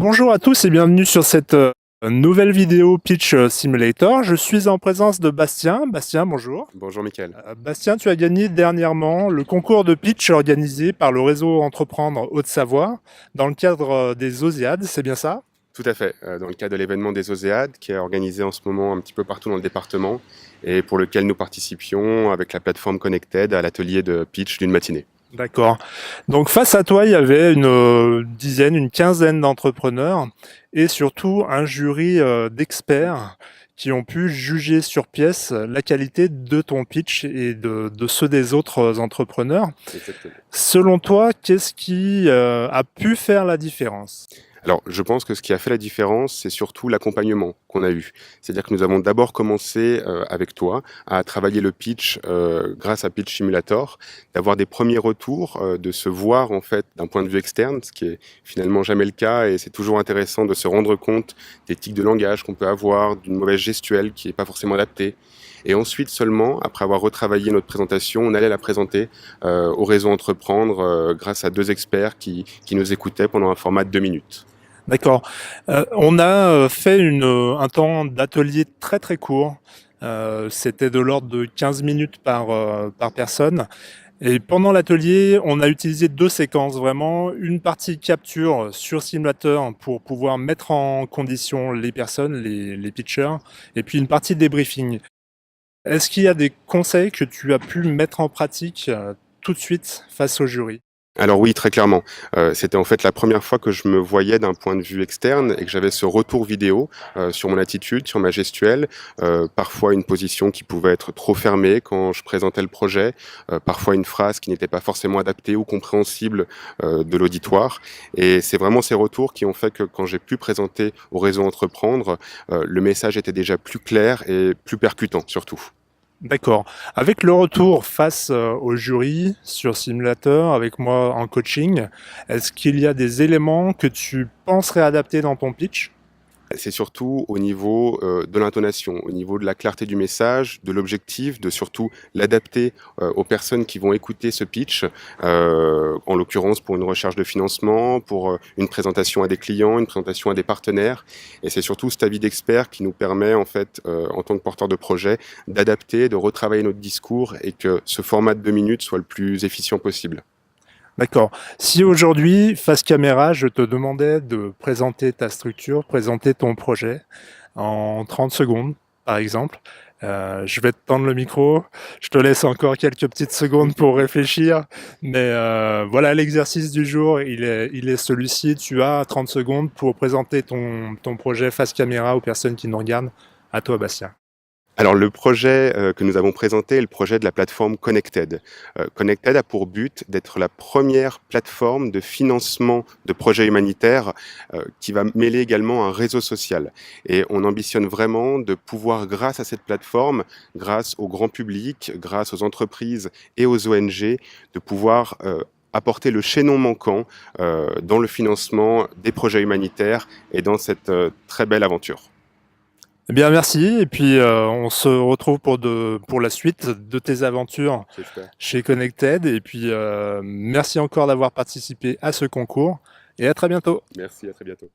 Bonjour à tous et bienvenue sur cette nouvelle vidéo Pitch Simulator. Je suis en présence de Bastien. Bastien, bonjour. Bonjour Mickaël. Bastien, tu as gagné dernièrement le concours de pitch organisé par le réseau Entreprendre Haute-Savoie dans le cadre des OSEAD, c'est bien ça? Tout à fait, dans le cadre de l'événement des OSEAD qui est organisé en ce moment un petit peu partout dans le département et pour lequel nous participions avec la plateforme Connected à l'atelier de pitch d'une matinée. D'accord. Donc face à toi, il y avait une dizaine, une quinzaine d'entrepreneurs et surtout un jury d'experts qui ont pu juger sur pièce la qualité de ton pitch et de ceux des autres entrepreneurs. Exactement. Selon toi, qu'est-ce qui a pu faire la différence? Alors, je pense que ce qui a fait la différence, c'est surtout l'accompagnement qu'on a eu. C'est-à-dire que nous avons d'abord commencé avec toi à travailler le pitch grâce à Pitch Simulator, d'avoir des premiers retours, de se voir en fait d'un point de vue externe, ce qui est finalement jamais le cas, et c'est toujours intéressant de se rendre compte des tics de langage qu'on peut avoir, d'une mauvaise gestuelle qui n'est pas forcément adaptée. Et ensuite seulement, après avoir retravaillé notre présentation, on allait la présenter au réseau Entreprendre grâce à deux experts qui nous écoutaient pendant un format de 2 minutes. D'accord. On a fait un temps d'atelier très très court. C'était de l'ordre de 15 minutes par personne. Et pendant l'atelier, on a utilisé deux séquences, vraiment. Une partie capture sur simulateur pour pouvoir mettre en condition les personnes, les pitchers, et puis une partie débriefing. Est-ce qu'il y a des conseils que tu as pu mettre en pratique tout de suite face au jury? Alors oui, très clairement. C'était en fait la première fois que je me voyais d'un point de vue externe et que j'avais ce retour vidéo sur mon attitude, sur ma gestuelle, parfois une position qui pouvait être trop fermée quand je présentais le projet, parfois une phrase qui n'était pas forcément adaptée ou compréhensible de l'auditoire. Et c'est vraiment ces retours qui ont fait que quand j'ai pu présenter au réseau Entreprendre, le message était déjà plus clair et plus percutant surtout. D'accord. Avec le retour face au jury sur simulateur, avec moi en coaching, est-ce qu'il y a des éléments que tu penserais adapter dans ton pitch? C'est surtout au niveau de l'intonation, au niveau de la clarté du message, de l'objectif, de surtout l'adapter aux personnes qui vont écouter ce pitch, en l'occurrence pour une recherche de financement, pour une présentation à des clients, une présentation à des partenaires. Et c'est surtout cet avis d'expert qui nous permet, en fait, en tant que porteur de projet, d'adapter, de retravailler notre discours et que ce format de 2 minutes soit le plus efficient possible. D'accord. Si aujourd'hui, face caméra, je te demandais de présenter ta structure, présenter ton projet en 30 secondes, par exemple, je vais te tendre le micro, je te laisse encore quelques petites secondes pour réfléchir, mais voilà, l'exercice du jour, il est celui-ci. Tu as 30 secondes pour présenter ton projet face caméra aux personnes qui nous regardent. À toi, Bastien. Alors le projet que nous avons présenté est le projet de la plateforme Connected. Connected a pour but d'être la première plateforme de financement de projets humanitaires qui va mêler également un réseau social. Et on ambitionne vraiment de pouvoir, grâce à cette plateforme, grâce au grand public, grâce aux entreprises et aux ONG, de pouvoir apporter le chaînon manquant dans le financement des projets humanitaires et dans cette très belle aventure. Eh bien, merci. Et puis, on se retrouve pour la suite de tes aventures J'espère. chez Connected. Et puis, merci encore d'avoir participé à ce concours et à très bientôt. Merci, à très bientôt.